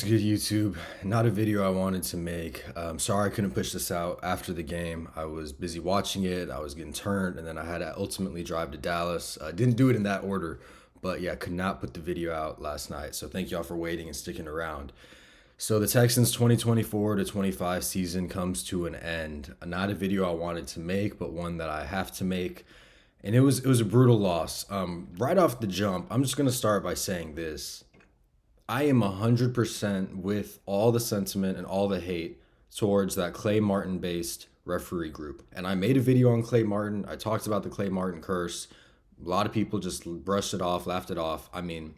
What's good, YouTube? Not a video I wanted to make. Sorry I couldn't push this out after the game. I was busy watching it, I was getting turned, and then I had to ultimately drive to Dallas. Didn't do it in that order, but yeah, could not put the video out last night. So thank y'all for waiting and sticking around. So the Texans 2024 to 25 season comes to an end. Not a video I wanted to make, but one that I have to make. And it was a brutal loss. Right off the jump, I'm just gonna start by saying this. I am 100% with all the sentiment and all the hate towards that Clay Martin based referee group. And I made a video on Clay Martin. I talked about the Clay Martin curse. A lot of people just brushed it off, laughed it off. I mean,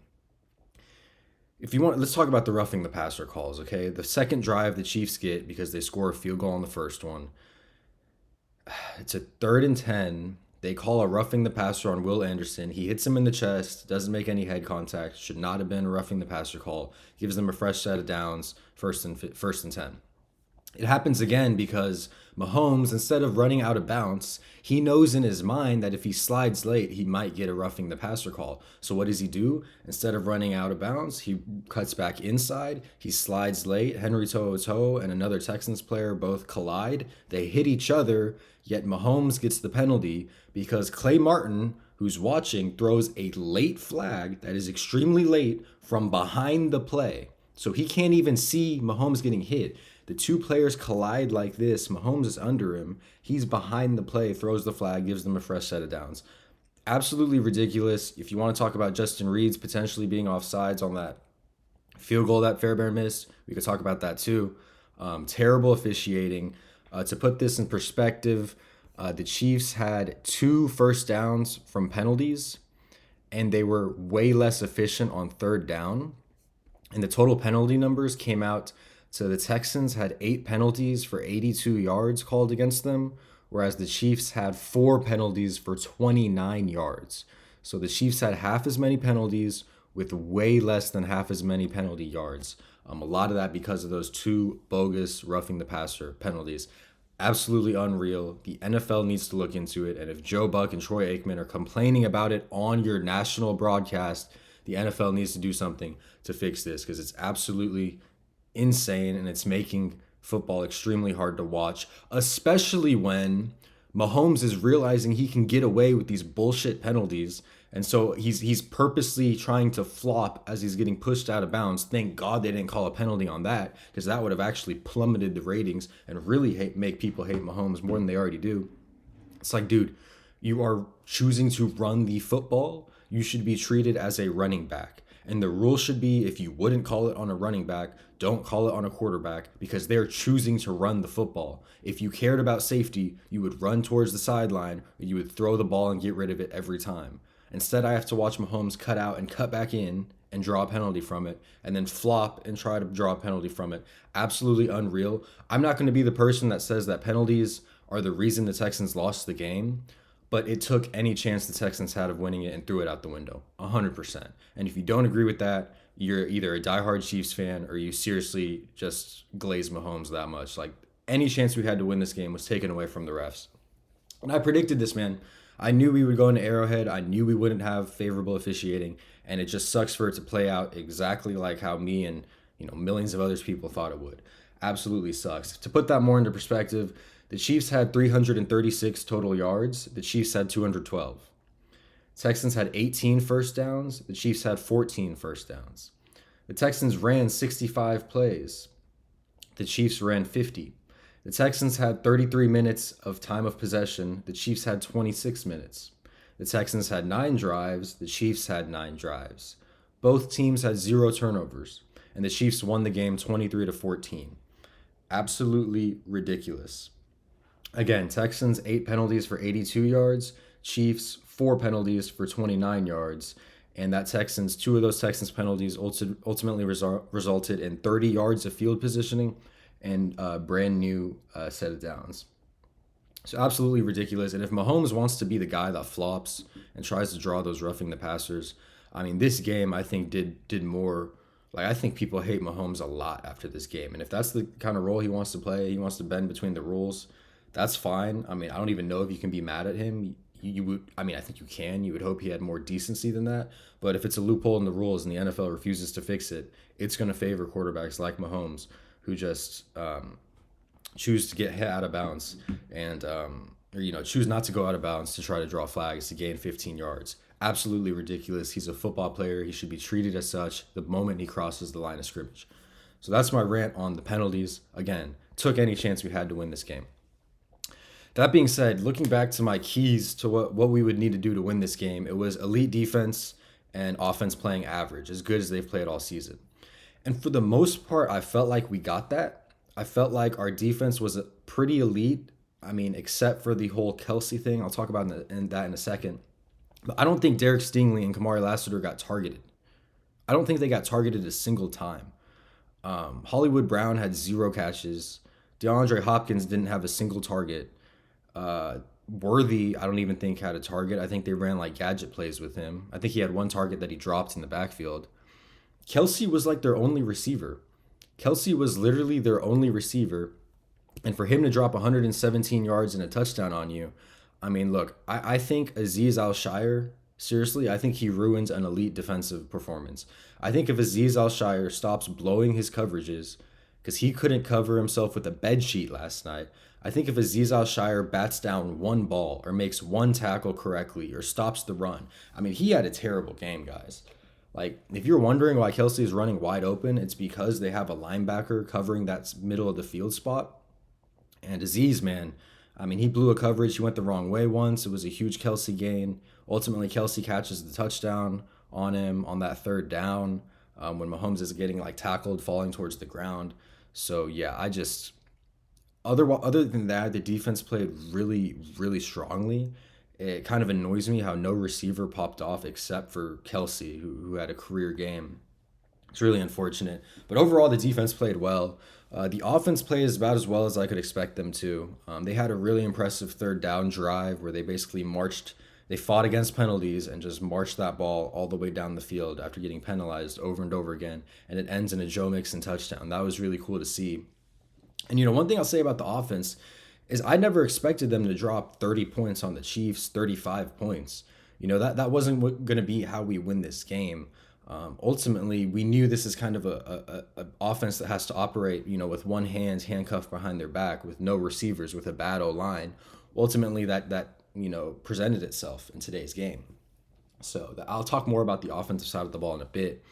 if you want, let's talk about the roughing the passer calls, okay? The second drive the Chiefs get because they score a field goal on the first one. It's a 3rd and 10. They call a roughing the passer on Will Anderson. He hits him in the chest, doesn't make any head contact, should not have been a roughing the passer call. Gives them a fresh set of downs, first and 10. It happens again because Mahomes, instead of running out of bounds, he knows in his mind that if he slides late, he might get a roughing the passer call. So what does he do? Instead of running out of bounds, he cuts back inside. He slides late. Henry Toe and another Texans player both collide. They hit each other, yet Mahomes gets the penalty because Clay Martin, who's watching, throws a late flag that is extremely late from behind the play. So he can't even see Mahomes getting hit. The two players collide like this. Mahomes is under him. He's behind the play, throws the flag, gives them a fresh set of downs. Absolutely ridiculous. If you want to talk about Justin Reed's potentially being offsides on that field goal that Fairbairn missed, we could talk about that too. Terrible officiating. To put this in perspective, the Chiefs had 2 first downs from penalties, and they were way less efficient on 3rd down. And the total penalty numbers came out. So the Texans had 8 penalties for 82 yards called against them, whereas the Chiefs had 4 penalties for 29 yards. So the Chiefs had half as many penalties with way less than half as many penalty yards. A lot of that because of those 2 bogus roughing the passer penalties. Absolutely unreal. The NFL needs to look into it. And if Joe Buck and Troy Aikman are complaining about it on your national broadcast, the NFL needs to do something to fix this because it's absolutely insane and it's making football extremely hard to watch, especially when Mahomes is realizing he can get away with these bullshit penalties. And so he's purposely trying to flop as he's getting pushed out of bounds. Thank God they didn't call a penalty on that because that would have actually plummeted the ratings and really make people hate Mahomes more than they already do. It's like, dude, you are choosing to run the football. You should be treated as a running back. And the rule should be if you wouldn't call it on a running back, don't call it on a quarterback because they're choosing to run the football. If you cared about safety, you would run towards the sideline or you would throw the ball and get rid of it every time. Instead, I have to watch Mahomes cut out and cut back in and draw a penalty from it and then flop and try to draw a penalty from it. Absolutely unreal. I'm not going to be the person that says that penalties are the reason the Texans lost the game, but it took any chance the Texans had of winning it and threw it out the window, 100%. And if you don't agree with that, you're either a diehard Chiefs fan or you seriously just glaze Mahomes that much. Like, any chance we had to win this game was taken away from the refs. And I predicted this, man. I knew we would go into Arrowhead. I knew we wouldn't have favorable officiating, and it just sucks for it to play out exactly like how me and millions of other people thought it would. Absolutely sucks. To put that more into perspective, the Chiefs had 336 total yards. The Chiefs had 212. Texans had 18 first downs. The Chiefs had 14 first downs. The Texans ran 65 plays. The Chiefs ran 50. The Texans had 33 minutes of time of possession. The Chiefs had 26 minutes. The Texans had 9 drives. The Chiefs had 9 drives. Both teams had 0 turnovers, and the Chiefs won the game 23-14. Absolutely ridiculous. Again, Texans 8 penalties for 82 yards. Chiefs 4 penalties for 29 yards. And that 2 of those Texans penalties ultimately resulted in 30 yards of field positioning and a brand new set of downs. So absolutely ridiculous. And if Mahomes wants to be the guy that flops and tries to draw those roughing the passers, I mean, this game I think did more. Like, I think people hate Mahomes a lot after this game. And if that's the kind of role he wants to play, he wants to bend between the rules, that's fine. I mean, I don't even know if you can be mad at him. you would, I mean, I think you would hope he had more decency than that. But if it's a loophole in the rules and the NFL refuses to fix it, it's going to favor quarterbacks like Mahomes, who just choose to get hit out of bounds and or choose not to go out of bounds to try to draw flags to gain 15 yards. Absolutely ridiculous. He's a football player. He should be treated as such the moment he crosses the line of scrimmage. So that's my rant on the penalties. Again, took any chance we had to win this game. That being said, looking back to my keys to what we would need to do to win this game, it was elite defense and offense playing average, as good as they've played all season. And for the most part, I felt like we got that. I felt like our defense was pretty elite. I mean, except for the whole Kelsey thing. I'll talk about that in a second. But I don't think Derek Stingley and Kamari Lassiter got targeted. I don't think they got targeted a single time. Hollywood Brown had 0 catches. DeAndre Hopkins didn't have a single target. Worthy, I don't even think had a target. I think they ran like gadget plays with him. I think he had 1 target that he dropped in the backfield. Kelsey was like their only receiver. Kelsey was literally their only receiver. And for him to drop 117 yards and a touchdown on you, I mean, look, I think Azeez Al-Shire, seriously, I think he ruins an elite defensive performance. I think if Azeez Al-Shire stops blowing his coverages, because he couldn't cover himself with a bed sheet last night, I think if Azeez Al-Shire bats down 1 ball or makes 1 tackle correctly or stops the run, I mean, he had a terrible game, guys. Like, if you're wondering why Kelsey is running wide open, it's because they have a linebacker covering that middle of the field spot. And Azeez, man, I mean, he blew a coverage. He went the wrong way once. It was a huge Kelsey gain. Ultimately, Kelsey catches the touchdown on him on that 3rd down when Mahomes is getting like tackled, falling towards the ground. So yeah, other than that, the defense played really, really strongly. It kind of annoys me how no receiver popped off except for Kelsey, who had a career game. It's really unfortunate. But overall, the defense played well. The offense played about as well as I could expect them to. They had a really impressive 3rd down drive where they basically they fought against penalties and just marched that ball all the way down the field after getting penalized over and over again. And it ends in a Joe Mixon touchdown. That was really cool to see. And, one thing I'll say about the offense is I never expected them to drop 30 points on the Chiefs, 35 points. That wasn't going to be how we win this game. Ultimately, we knew this is kind of a offense that has to operate, with one hand handcuffed behind their back, with no receivers, with a bad O-line. Ultimately, that presented itself in today's game. So I'll talk more about the offensive side of the ball in a bit.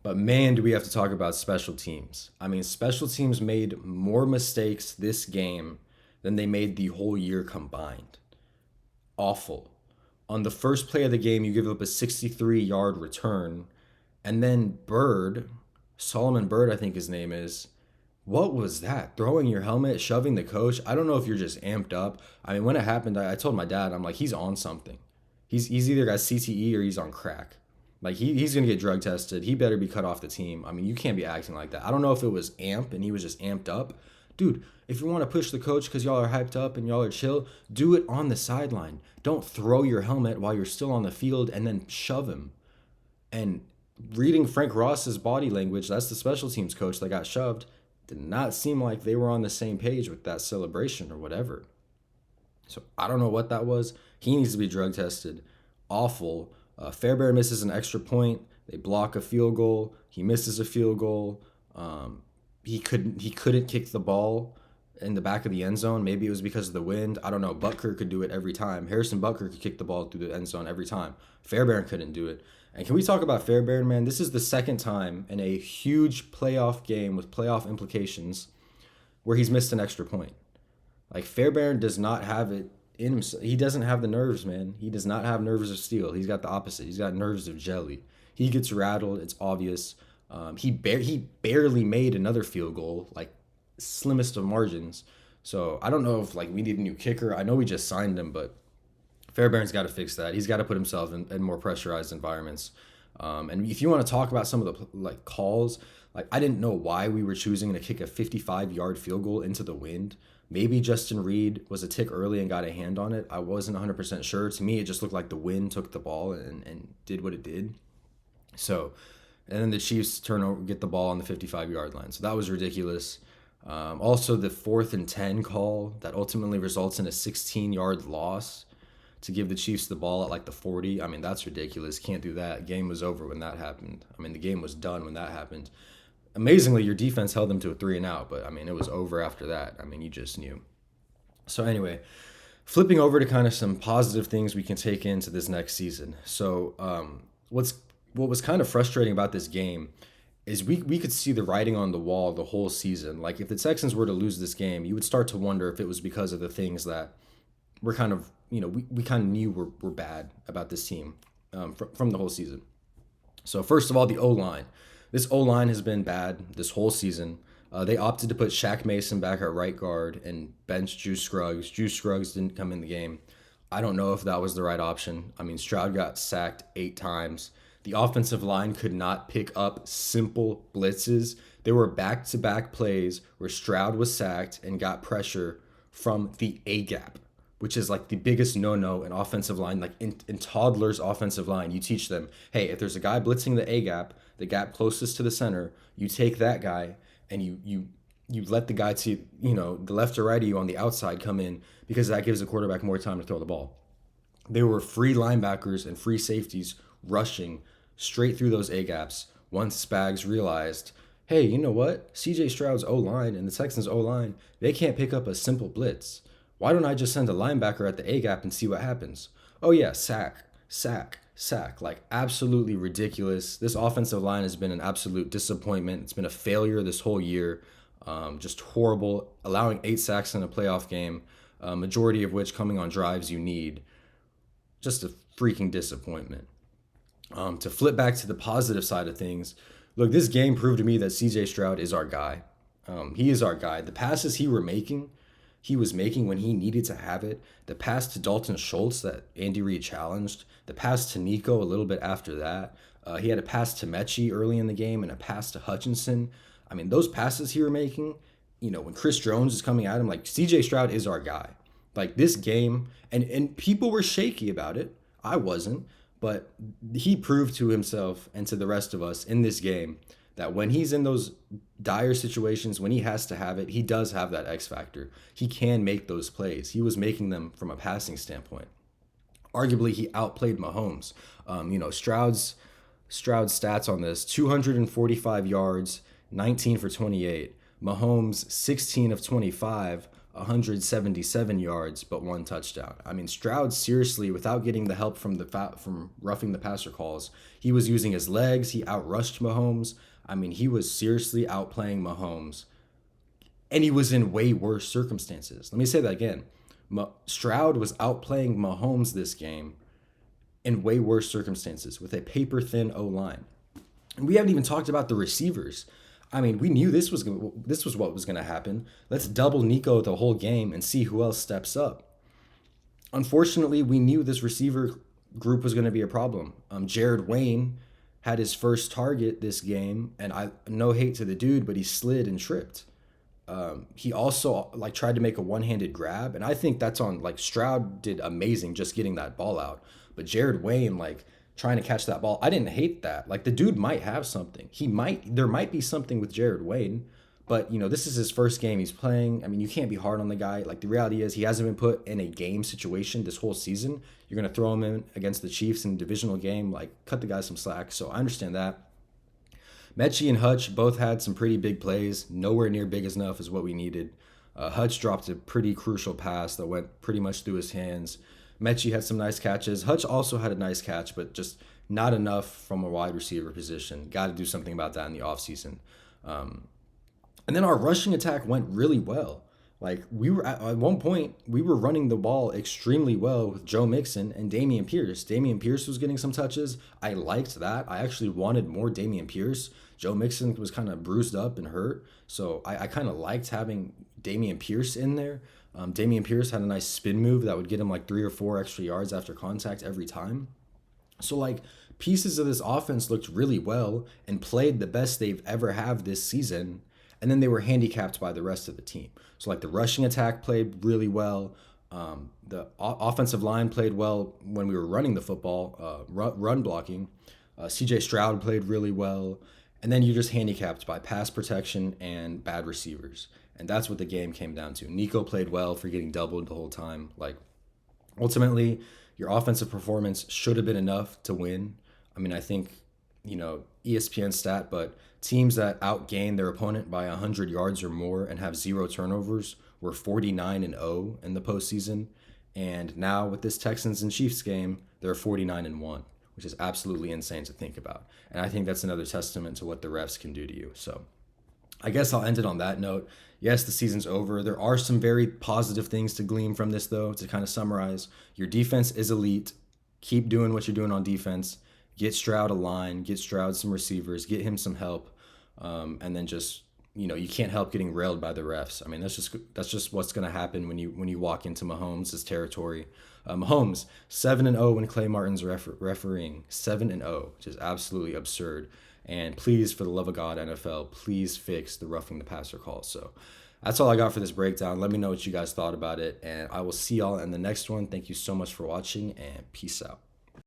But man, do we have to talk about special teams. I mean, special teams made more mistakes this game than they made the whole year combined. Awful. On the first play of the game, you give up a 63-yard return. And then Solomon Byrd, I think his name is, what was that? Throwing your helmet, shoving the coach? I don't know if you're just amped up. I mean, when it happened, I told my dad, I'm like, he's on something. He's either got CTE or he's on crack. Like, he's going to get drug tested. He better be cut off the team. I mean, you can't be acting like that. I don't know if it was amp and he was just amped up. Dude, if you want to push the coach because y'all are hyped up and y'all are chill, do it on the sideline. Don't throw your helmet while you're still on the field and then shove him. And reading Frank Ross's body language, that's the special teams coach that got shoved, did not seem like they were on the same page with that celebration or whatever. So I don't know what that was. He needs to be drug tested. Awful. Fairbairn misses an extra point. They block a field goal. He misses a field goal. He couldn't kick the ball in the back of the end zone. Maybe it was because of the wind. I don't know. Butker could do it every time. Harrison Butker could kick the ball through the end zone every time. Fairbairn couldn't do it. And can we talk about Fairbairn, man? This is the 2nd time in a huge playoff game with playoff implications where he's missed an extra point. Like, Fairbairn does not have it in him. He doesn't have the nerves, man. He does not have nerves of steel. He's got the opposite. He's got nerves of jelly. He gets rattled. It's obvious. He barely made another field goal, like slimmest of margins. So I don't know if like we need a new kicker. I know we just signed him, but Fairbairn's got to fix that. He's got to put himself in more pressurized environments. And if you want to talk about some of the like calls, like I didn't know why we were choosing to kick a 55-yard field goal into the wind. Maybe Justin Reed was a tick early and got a hand on it. I wasn't 100% sure. To me, it just looked like the wind took the ball and did what it did. So, and then the Chiefs get the ball on the 55-yard line. So that was ridiculous. Also, the 4th and 10 call that ultimately results in a 16-yard loss. to give the Chiefs the ball at like the 40. I mean, that's ridiculous. Can't do that. Game was over when that happened. I mean, the game was done when that happened. Amazingly, your defense held them to a 3-and-out, but I mean, it was over after that. I mean, you just knew. So anyway, flipping over to kind of some positive things we can take into this next season. So what was kind of frustrating about this game is we could see the writing on the wall the whole season. Like if the Texans were to lose this game, you would start to wonder if it was because of the things that were kind of, we kind of knew were bad about this team from the whole season. So first of all, the O-line. This O-line has been bad this whole season. They opted to put Shaq Mason back at right guard and bench Juice Scruggs. Juice Scruggs didn't come in the game. I don't know if that was the right option. I mean, Stroud got sacked 8 times. The offensive line could not pick up simple blitzes. There were back-to-back plays where Stroud was sacked and got pressure from the A-gap, which is like the biggest no-no in offensive line. Like in toddlers' offensive line, you teach them, hey, if there's a guy blitzing the A-gap, the gap closest to the center, you take that guy and you let the guy to, the left or right of you on the outside come in, because that gives the quarterback more time to throw the ball. There were free linebackers and free safeties rushing straight through those A-gaps once Spags realized, hey, you know what? C.J. Stroud's O-line and the Texans' O-line, they can't pick up a simple blitz. Why don't I just send a linebacker at the A-gap and see what happens? Oh yeah, sack. Like absolutely ridiculous. This offensive line has been an absolute disappointment. It's been a failure this whole year. Just horrible. Allowing 8 sacks in a playoff game, majority of which coming on drives you need. Just a freaking disappointment. To flip back to the positive side of things, look, this game proved to me that CJ Stroud is our guy. He is our guy. The passes he was making when he needed to have it. The pass to Dalton Schultz that Andy Reid challenged. The pass to Nico a little bit after that. He had a pass to Mechie early in the game and a pass to Hutchinson. I mean, those passes he were making, when Chris Jones is coming at him, like CJ Stroud is our guy. Like this game, and people were shaky about it. I wasn't, but he proved to himself and to the rest of us in this game that when he's in those dire situations, when he has to have it, he does have that X factor. He can make those plays. He was making them from a passing standpoint. Arguably, he outplayed Mahomes. Stroud's stats on this: 245 yards, 19 for 28. Mahomes, 16 of 25, 177 yards, but 1 touchdown. I mean, Stroud seriously, without getting the help from roughing the passer calls, he was using his legs. He outrushed Mahomes. I mean, he was seriously outplaying Mahomes, and he was in way worse circumstances. Let me say that again. Stroud was outplaying Mahomes this game in way worse circumstances with a paper-thin O-line. And we haven't even talked about the receivers. I mean, we knew this was what was going to happen. Let's double Nico the whole game and see who else steps up. Unfortunately, we knew this receiver group was going to be a problem. Jared Wayne had his first target this game, and no hate to the dude, but he slid and tripped. He also tried to make a one-handed grab, and I think that's on Stroud did amazing just getting that ball out, but Jared Wayne trying to catch that ball, I didn't hate that. The dude might have something. There might be something with Jared Wayne, but this is his first game he's playing. I mean, you can't be hard on the guy. The reality is he hasn't been put in a game situation this whole season. You're gonna throw him in against the Chiefs in a divisional game, cut the guy some slack. So I understand that. Mechie and Hutch both had some pretty big plays, nowhere near big enough as what we needed. Hutch dropped a pretty crucial pass that went pretty much through his hands. Mechie had some nice catches. Hutch also had a nice catch, but just not enough from a wide receiver position. Got to do something about that in the offseason. And then our rushing attack went really well. We were at one point, we were running the ball extremely well with Joe Mixon and Dameon Pierce. Dameon Pierce was getting some touches. I liked that. I actually wanted more Dameon Pierce. Joe Mixon was kind of bruised up and hurt. So I kind of liked having Dameon Pierce in there. Dameon Pierce had a nice spin move that would get him 3 or 4 extra yards after contact every time. So pieces of this offense looked really well and played the best they've ever have this season. And then they were handicapped by the rest of the team. So the rushing attack played really well. The offensive line played well when we were running the football, run blocking. CJ Stroud played really well. And then you're just handicapped by pass protection and bad receivers. And that's what the game came down to. Nico played well for getting doubled the whole time. Ultimately, your offensive performance should have been enough to win. I mean, I think, ESPN stat, but teams that outgain their opponent by 100 yards or more and have zero turnovers were 49-0 in the postseason. And now with this Texans and Chiefs game, they're 49-1, which is absolutely insane to think about. And I think that's another testament to what the refs can do to you. So I guess I'll end it on that note. Yes, the season's over. There are some very positive things to glean from this, though, to kind of summarize. Your defense is elite. Keep doing what you're doing on defense. Get Stroud a line, get Stroud some receivers, get him some help, and then just you can't help getting railed by the refs. I mean, that's just what's gonna happen when you walk into Mahomes' territory. Mahomes 7-0 when Clay Martin's refereeing, 7-0, which is absolutely absurd. And please, for the love of God, NFL, please fix the roughing the passer call. So that's all I got for this breakdown. Let me know what you guys thought about it, and I will see y'all in the next one. Thank you so much for watching, and peace out.